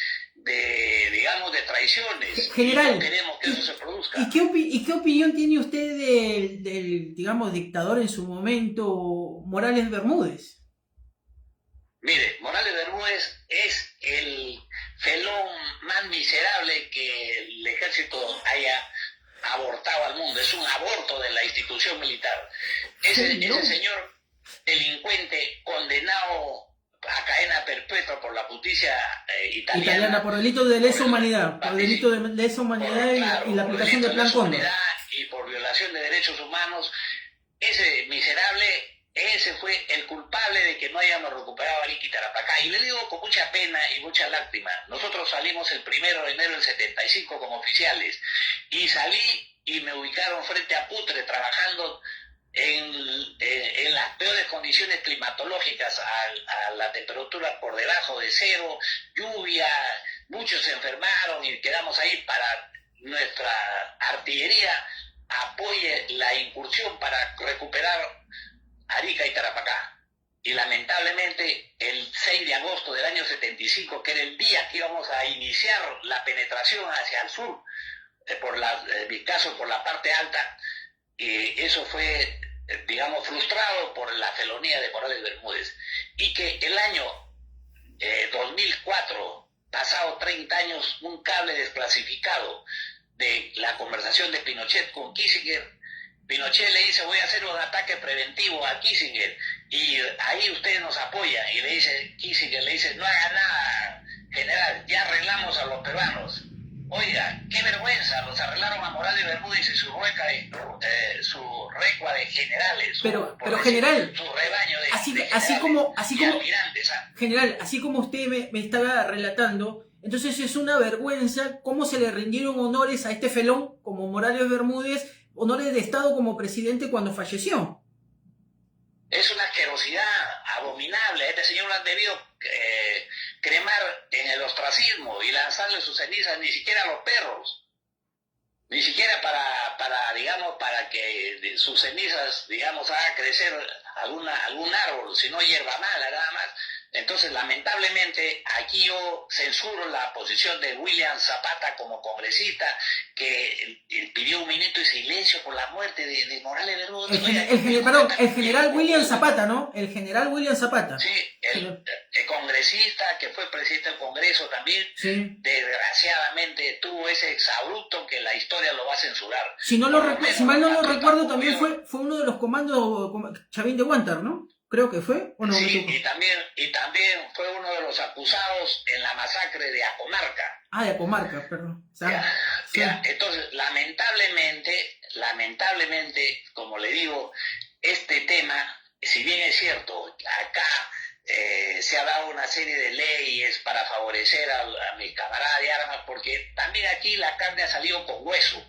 traiciones. General, y no queremos que eso se produzca. ¿Y qué opinión tiene usted del dictador en su momento, Morales Bermúdez? Mire, Morales Bermúdez es el felón más miserable que el ejército haya abortado al mundo. Es un aborto de la institución militar. Ese señor delincuente, condenado a cadena perpetua por la justicia italiana, por delito de lesa humanidad, por delito de lesa humanidad y la aplicación del Plan Cóndor. Y por violación de derechos humanos. Ese miserable, ese fue el culpable de que no hayamos recuperado Arica y Tarapacá. Y le digo con mucha pena y mucha lástima, nosotros salimos el 1 de enero del 75 como oficiales, y salí y me ubicaron frente a Putre, trabajando en las peores condiciones climatológicas, a la temperatura por debajo de 0, lluvia, muchos se enfermaron y quedamos ahí para nuestra artillería. apoye la incursión para recuperar Arica y Tarapacá. Y lamentablemente el 6 de agosto del año 75, que era el día que íbamos a iniciar la penetración hacia el sur, en mi caso por la parte alta, eso fue, digamos, frustrado por la felonía de Morales Bermúdez. Y que el año 2004, pasado 30 años, un cable desclasificado de la conversación de Pinochet con Kissinger, Pinochet le dice: voy a hacer un ataque preventivo a Kissinger y ahí ustedes nos apoyan. Y le dice Kissinger, le dice: no haga nada, general, ya arreglamos a los peruanos. Oiga, qué vergüenza, los arreglaron a Morales Bermúdez y su recua de generales. Pero general, su rebaño de así como almirantes, ¿ah? general, así como usted me estaba relatando, entonces es una vergüenza cómo se le rindieron honores a este felón como Morales Bermúdez, honores de Estado como presidente cuando falleció. Es una asquerosidad abominable. Este señor lo han debido cremar en el ostracismo y lanzarle sus cenizas ni siquiera a los perros. Ni siquiera para que sus cenizas, digamos, haga crecer algún árbol, sino hierba mala, nada más. Entonces, lamentablemente, aquí yo censuro la posición de William Zapata como congresista, que pidió 1 minuto de silencio por la muerte de Morales Bermúdez. El general William Zapata, ¿no? El general William Zapata. Sí, el congresista que fue presidente del Congreso también, sí. Desgraciadamente tuvo ese exabrupto que la historia lo va a censurar. Si mal no lo recuerdo, también fue uno de los comandos Chavín de Guantar, ¿no? Creo que fue, ¿o no? Sí, y también fue uno de los acusados en la masacre de Apomarca. Ah, de Apomarca, perdón. Ya. Entonces, lamentablemente, como le digo, este tema, si bien es cierto, acá se ha dado una serie de leyes para favorecer a mis camaradas de armas, porque también aquí la carne ha salido con hueso.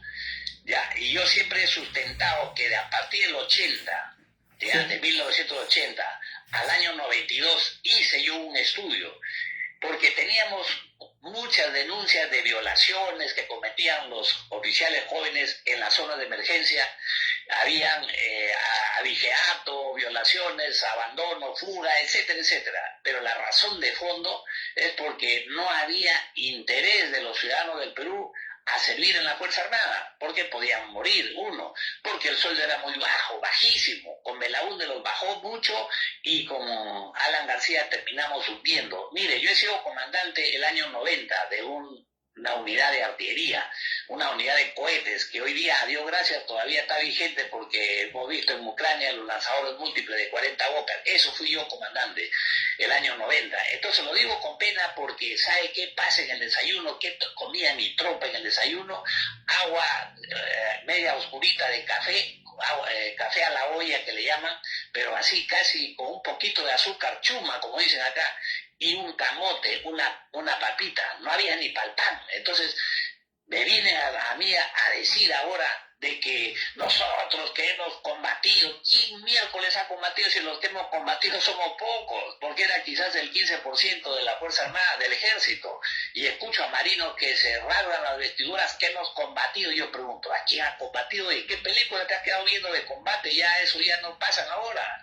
Ya, y yo siempre he sustentado que a partir del 80, de 1980 al año 92, hice yo un estudio, porque teníamos muchas denuncias de violaciones que cometían los oficiales jóvenes en las zonas de emergencia. Habían abigeato, violaciones, abandono, fuga, etcétera, etcétera. Pero la razón de fondo es porque no había interés de los ciudadanos del Perú a servir en la Fuerza Armada, porque podían morir, porque el sueldo era muy bajo, bajísimo. Con Belaúnde los bajó mucho y con Alan García terminamos hundiendo. Mire, yo he sido comandante el año 90 de una unidad de artillería, una unidad de cohetes que hoy día, a Dios gracias, todavía está vigente, porque hemos visto en Ucrania los lanzadores múltiples de 40 Gopher. Eso fui yo comandante el año 90. Entonces lo digo con pena, porque ¿sabe qué pasa en el desayuno? ¿Qué comía mi tropa en el desayuno? Agua media oscurita de café, café a la olla que le llaman, pero así casi con un poquito de azúcar chuma, como dicen acá, y un camote, una papita. No había ni palpán. Entonces me viene a mí a decir ahora de que nosotros que hemos combatido, ¿quién miércoles ha combatido si los que hemos combatido somos pocos? Porque era quizás el 15% de la Fuerza Armada, del Ejército. Y escucho a marinos que se rasgan las vestiduras, que hemos combatido. Y yo pregunto, ¿a quién ha combatido? ¿Y qué película te has quedado viendo de combate? Ya eso ya no pasan ahora.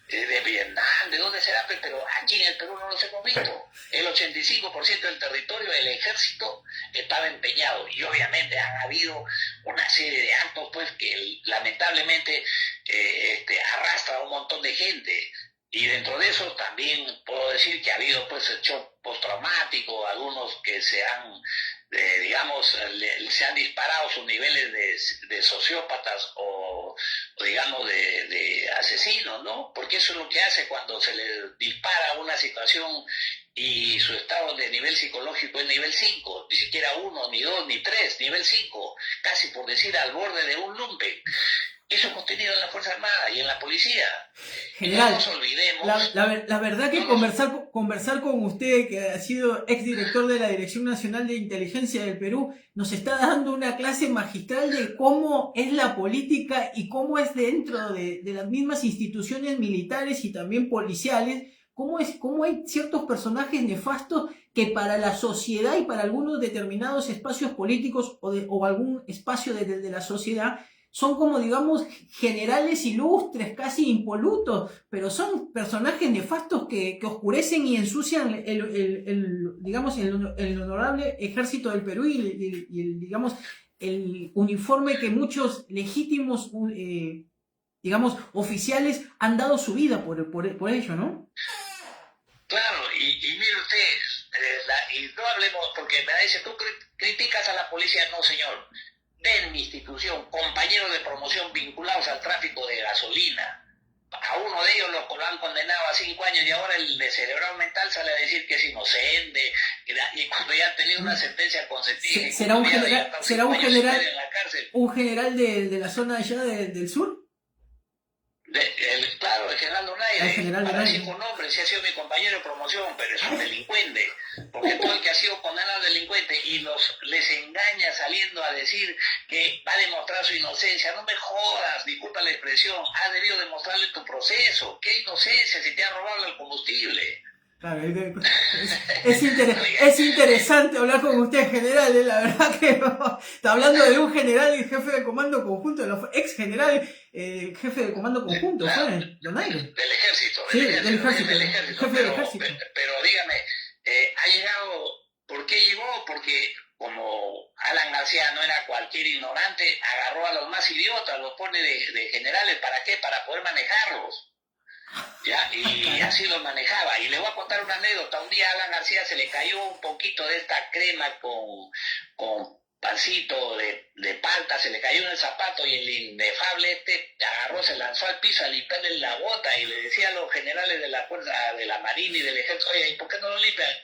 De Vietnam, ¿de dónde será? Pero aquí en el Perú no los hemos visto. El 85% del territorio del ejército estaba empeñado, y obviamente han habido una serie de actos pues que lamentablemente arrastra a un montón de gente, y dentro de eso también puedo decir que ha habido pues el shock postraumático, algunos que se han se han disparado sus niveles de sociópatas o digamos de asesinos, ¿no? Porque eso es lo que hace cuando se les dispara una situación y su estado de nivel psicológico es nivel 5, ni siquiera 1, ni 2, ni 3, nivel 5, casi por decir al borde de un lumpen. Eso hemos tenido en la Fuerza Armada y en la policía. General, no nos olvidemos. La verdad que conversar con usted, que ha sido exdirector de la Dirección Nacional de Inteligencia del Perú, nos está dando una clase magistral de cómo es la política y cómo es dentro de las mismas instituciones militares y también policiales, cómo hay ciertos personajes nefastos que para la sociedad y para algunos determinados espacios políticos o algún espacio de la sociedad son como, digamos, generales ilustres, casi impolutos, pero son personajes nefastos que oscurecen y ensucian digamos, el honorable ejército del Perú y digamos, el uniforme que muchos legítimos, digamos, oficiales han dado su vida por ello, ¿no? Claro, y mire usted, y no hablemos, porque me dice, tú criticas a la policía, no señor, ven mi institución, compañeros de promoción vinculados al tráfico de gasolina, a uno de ellos lo han condenado a 5 años y ahora el descerebrado mental sale a decir que es inocente, y cuando ya ha tenido una sentencia consentida, ¿será un general en la cárcel. Un general de la zona allá del sur? Claro, el general Donaire, para decir con nombre, sí ha sido mi compañero de promoción, pero es un delincuente, porque todo el que ha sido condenado delincuente y les engaña saliendo a decir que va a demostrar su inocencia, no me jodas, disculpa la expresión, has debido demostrarle tu proceso, qué inocencia si te han robado el combustible. Claro, es interesante hablar con usted, general, la verdad que no. Está hablando de un general y jefe de comando conjunto, ex general, jefe de comando conjunto, claro, ¿fue? Donaire. Del ejército, jefe del ejército. Pero dígame, ha llegado, ¿por qué llegó? Porque como Alan García no era cualquier ignorante, agarró a los más idiotas, los pone de generales, ¿para qué? Para poder manejarlos. Ya, y así los manejaba. Y le voy a contar una anécdota. Un día a Alan García se le cayó un poquito de esta crema con pancito de palta, se le cayó en el zapato y el inefable agarró, se lanzó al piso a limpiarle la bota y le decía a los generales de la fuerza, de la Marina y del Ejército, oye, ¿y por qué no lo limpian?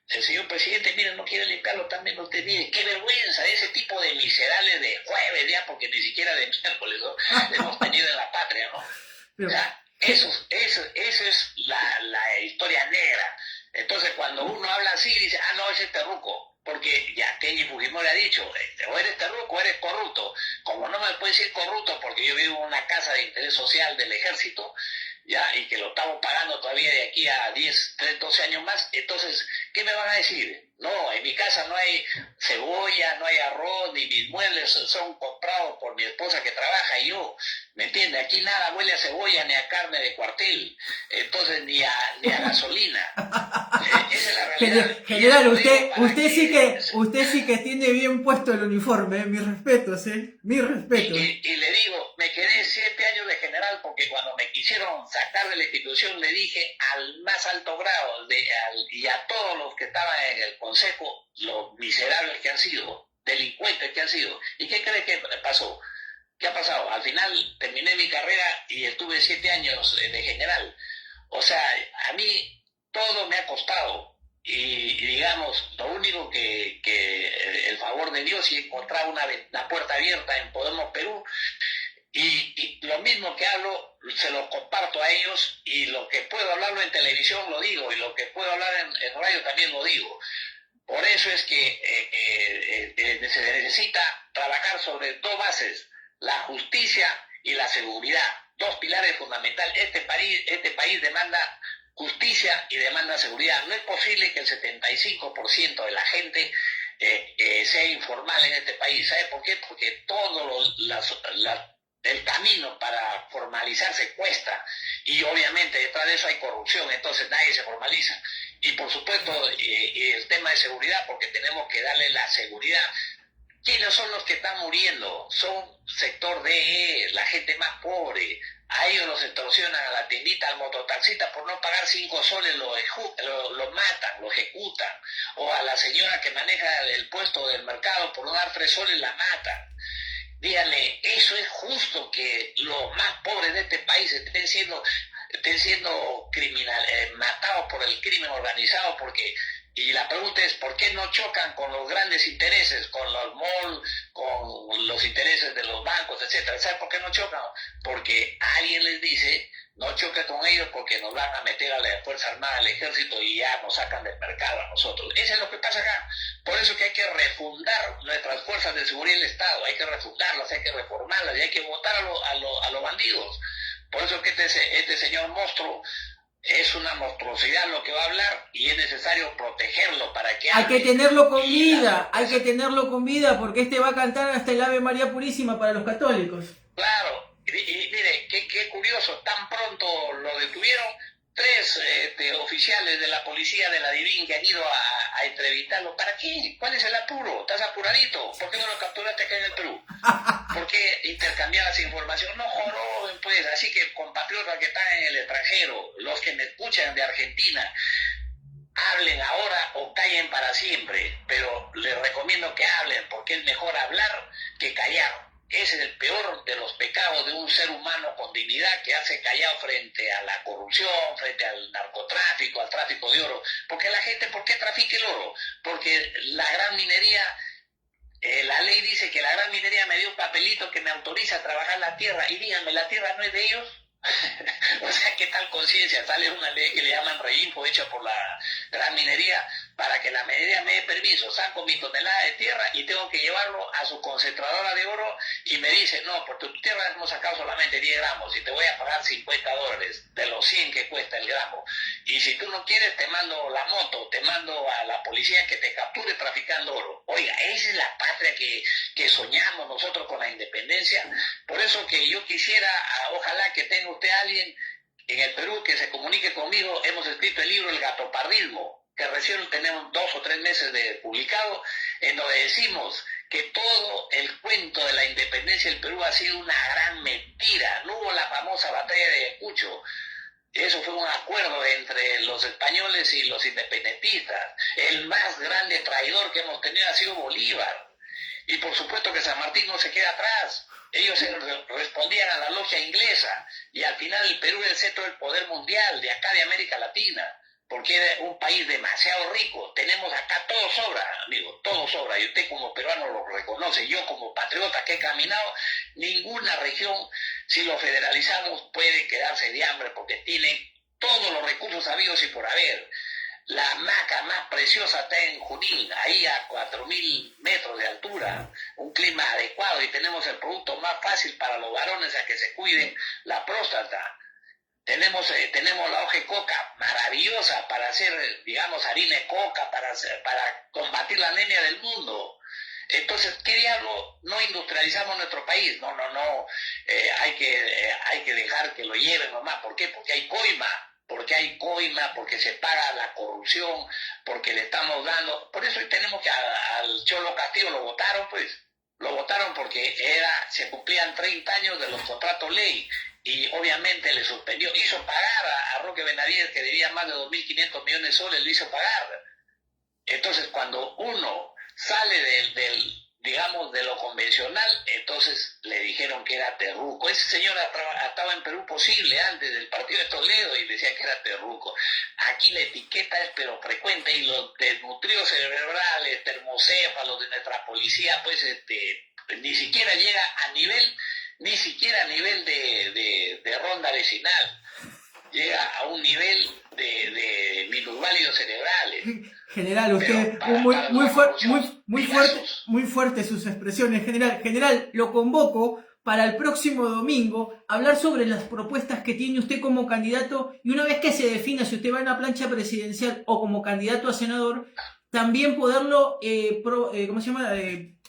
El señor presidente, miren, no quiere limpiarlo, también usted mire, qué vergüenza, ese tipo de miserables de jueves ya, porque ni siquiera de miércoles, ¿no? Hemos tenido en la patria, ¿no? Pero... O sea, eso es la historia negra. Entonces cuando uno habla así dice, no, ese es terruco, porque ya Kenji Fujimori ha dicho, o eres terruco o eres corrupto. Como no me puede decir corrupto porque yo vivo en una casa de interés social del ejército, ya, y que lo estamos pagando todavía de aquí a 10, 12 años más, entonces, ¿qué me van a decir? No, en mi casa no hay cebolla, no hay arroz, ni mis muebles son comprados por mi esposa que trabaja y yo, ¿me entiende? Aquí nada huele a cebolla ni a carne de cuartel, entonces ni a gasolina. Esa es la realidad. General, usted sí que tiene bien puesto el uniforme, mis respetos, mis respetos. Y le digo, me quedé 7 años de general porque cuando me quisieron sacar de la institución le dije al más alto grado y a todos los que estaban en el consejo, los miserables que han sido, delincuentes que han sido. ¿Y qué cree que pasó? ¿Qué ha pasado? Al final terminé mi carrera y estuve 7 años de general. O sea, a mí todo me ha costado. Y digamos, lo único que el favor de Dios y encontrar una puerta abierta en Podemos Perú. Y lo mismo que hablo, se lo comparto a ellos, y lo que puedo hablarlo en televisión lo digo, y lo que puedo hablar en radio también lo digo. Por eso es que se necesita trabajar sobre 2 bases, la justicia y la seguridad, 2 pilares fundamentales. Este país demanda justicia y demanda seguridad. No es posible que el 75% de la gente sea informal en este país. ¿Sabe por qué? Porque todo el camino para formalizarse cuesta, y obviamente detrás de eso hay corrupción, entonces nadie se formaliza. Y por supuesto el tema de seguridad, porque tenemos que darle la seguridad. ¿Quiénes son los que están muriendo? Son sector DE, la gente más pobre. A ellos los extorsionan, a la tiendita, al mototaxista, por no pagar 5 soles, lo matan, lo ejecutan. O a la señora que maneja el puesto del mercado, por no dar 3 soles, la matan. Díganle, ¿eso es justo que los más pobres de este país estén siendo matados por el crimen organizado? Y la pregunta es, ¿por qué no chocan con los grandes intereses, con los malls, con los intereses de los bancos, etcétera? ¿Saben por qué no chocan? Porque alguien les dice, no choque con ellos porque nos van a meter a la Fuerza Armada, al Ejército, y ya nos sacan del mercado a nosotros. Eso es lo que pasa acá. Por eso que hay que refundar nuestras fuerzas de seguridad del Estado, hay que refundarlas, hay que reformarlas, y hay que votar a los bandidos. Por eso que este señor monstruo es una monstruosidad lo que va a hablar y es necesario protegerlo para que hay hable. que tenerlo con vida, hay que tenerlo con vida, porque este va a cantar hasta el Ave María Purísima para los católicos. Claro, y mire, qué curioso, tan pronto lo detuvieron, 3 oficiales de la policía de la Divín que han ido a entrevistarlo. ¿Para qué? ¿Cuál es el apuro? ¿Estás apuradito? ¿Por qué no lo capturaste acá en el Perú? ¿Por qué intercambiabas información? No joroben, pues. Así que compatriotas que están en el extranjero, los que me escuchan de Argentina, hablen ahora o callen para siempre, pero les recomiendo que hablen, porque es mejor hablar que callar. Ese es el peor de los pecados de un ser humano con dignidad, que hace callado frente a la corrupción, frente al narcotráfico, al tráfico de oro. Porque la gente, ¿por qué trafica el oro? Porque la gran minería, la ley dice que la gran minería me dio un papelito que me autoriza a trabajar la tierra, y díganme, ¿la tierra no es de ellos? O sea, ¿qué tal conciencia? Sale una ley que le llaman reinfo hecha por la gran minería para que la minería me dé permiso. Saco mi tonelada de tierra y tengo que llevarlo a su concentradora de oro y me dice, no, por tu tierra hemos sacado solamente 10 gramos y te voy a pagar $50 de los 100 que cuesta el gramo. Y si tú no quieres, te mando la moto, te mando a la policía que te capture traficando oro. Oiga, esa es la patria que soñamos nosotros con la independencia. Por eso que yo quisiera, ojalá que tenga usted a alguien en el Perú que se comunique conmigo. Hemos escrito el libro El Gatopardismo, que recién tenemos 2 o 3 meses de publicado, en donde decimos que todo el cuento de la independencia del Perú ha sido una gran mentira. No hubo la famosa batalla de Ayacucho. Eso fue un acuerdo entre los españoles y los independentistas. El más grande traidor que hemos tenido ha sido Bolívar. Y por supuesto que San Martín no se queda atrás. Ellos respondían a la logia inglesa y al final el Perú era el centro del poder mundial de acá de América Latina, porque era un país demasiado rico. Tenemos acá todo sobra, amigo, todo sobra, y usted como peruano lo reconoce. Yo como patriota que he caminado, ninguna región, si lo federalizamos, puede quedarse de hambre, porque tiene todos los recursos habidos y por haber. La maca más preciosa está en Junín, ahí a 4.000 metros de altura, un clima adecuado, y tenemos el producto más fácil para los varones a que se cuiden la próstata. Tenemos la hoja de coca maravillosa para hacer, digamos, harina de coca, para combatir la anemia del mundo. Entonces, ¿qué diablo no industrializamos nuestro país? No, hay que dejar que lo lleven nomás. ¿Por qué? Porque hay coima, porque se paga la corrupción, porque le estamos dando. Por eso hoy tenemos que al Cholo Castillo lo votaron, pues. Lo votaron porque se cumplían 30 años de los contratos ley y obviamente le suspendió. Hizo pagar a Roque Benavides, que debía más de 2.500 millones de soles, le hizo pagar. Entonces, cuando uno sale digamos, de lo convencional, entonces le dijeron que era terruco. Ese señor estaba en Perú Posible antes del partido de Toledo y decía que era terruco. Aquí la etiqueta es pero frecuente, y los desnutridos cerebrales, termocéfalos de nuestra policía, pues ni siquiera llega a nivel de ronda vecinal. Llega a un nivel de minusválidos cerebrales. General, usted muy fuerte sus expresiones. General, lo convoco para el próximo domingo a hablar sobre las propuestas que tiene usted como candidato, y una vez que se defina si usted va en la plancha presidencial o como candidato a senador, también poderlo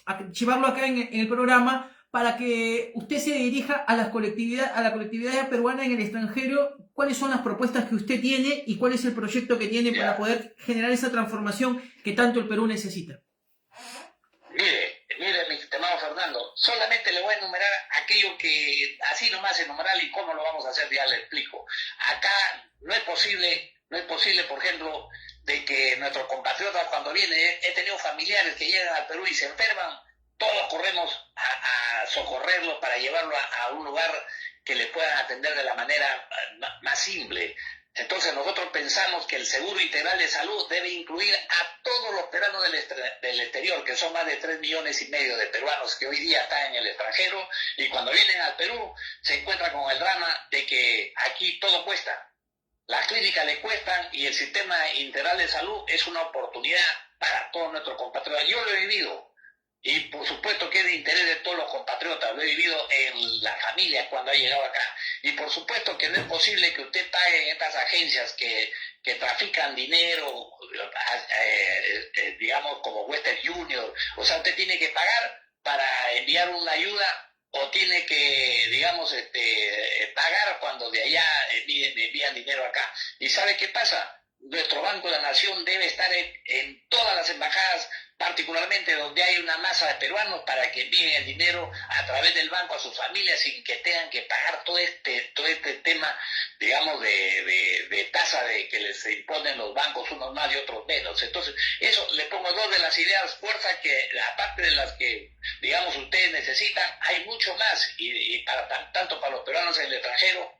archivarlo acá en el programa, para que usted se dirija a la colectividad peruana en el extranjero. ¿Cuáles son las propuestas que usted tiene y cuál es el proyecto que tiene para poder generar esa transformación que tanto el Perú necesita? Mire, mi estimado Fernando, solamente le voy a enumerar aquello que así nomás enumerar, y cómo lo vamos a hacer ya le explico. Acá no es posible, por ejemplo, de que nuestros compatriotas cuando vienen, he tenido familiares que llegan al Perú y se enferman, todos corremos a socorrerlos para llevarlo a un lugar que le puedan atender de la manera más simple. Entonces nosotros pensamos que el seguro integral de salud debe incluir a todos los peruanos del exterior, que son más de 3,5 millones de peruanos que hoy día están en el extranjero, y cuando vienen al Perú se encuentran con el drama de que aquí todo cuesta. Las clínicas le cuestan y el sistema integral de salud es una oportunidad para todos nuestros compatriotas. Yo lo he vivido. Y por supuesto que es de interés de todos los compatriotas, lo he vivido en la familia cuando ha llegado acá. Y por supuesto que no es posible que usted pague en estas agencias que trafican dinero, digamos como Western Union. O sea, usted tiene que pagar para enviar una ayuda, o tiene que, digamos, pagar cuando de allá me envían dinero acá. ¿Y sabe qué pasa? Nuestro Banco de la Nación debe estar en todas las embajadas, particularmente donde hay una masa de peruanos, para que envíen el dinero a través del banco a sus familias sin que tengan que pagar todo este tema, digamos, de tasa de que les imponen los bancos, unos más y otros menos. Entonces, eso le pongo dos de las ideas fuerzas que, aparte de las que, digamos, ustedes necesitan, hay mucho más, y para tanto para los peruanos en el extranjero,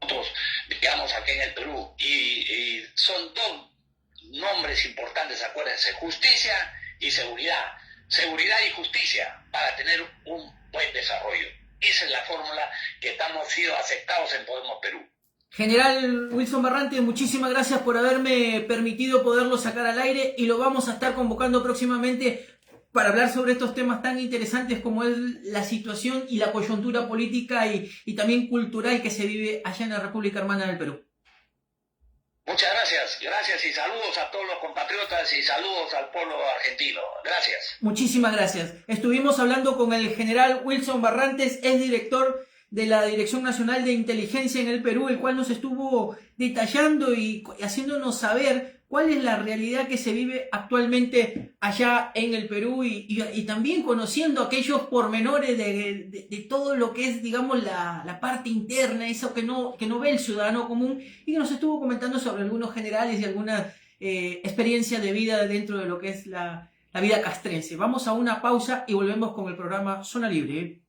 nosotros, digamos, aquí en el Perú, y son dos nombres importantes, acuérdense: justicia y seguridad. Seguridad y justicia para tener un buen desarrollo. Esa es la fórmula que estamos siendo aceptados en Podemos Perú. General Wilson Barrantes, muchísimas gracias por haberme permitido poderlo sacar al aire, y lo vamos a estar convocando próximamente para hablar sobre estos temas tan interesantes como es la situación y la coyuntura política y también cultural que se vive allá en la República Hermana del Perú. Muchas gracias y saludos a todos los compatriotas y saludos al pueblo argentino. Gracias. Muchísimas gracias. Estuvimos hablando con el general Wilson Barrantes, es director de la Dirección Nacional de Inteligencia en el Perú, el cual nos estuvo detallando y haciéndonos saber cuál es la realidad que se vive actualmente allá en el Perú, y también conociendo aquellos pormenores de todo lo que es, digamos, la parte interna, eso que no ve el ciudadano común, y que nos estuvo comentando sobre algunos generales y algunas experiencias de vida dentro de lo que es la vida castrense. Vamos a una pausa y volvemos con el programa Zona Libre.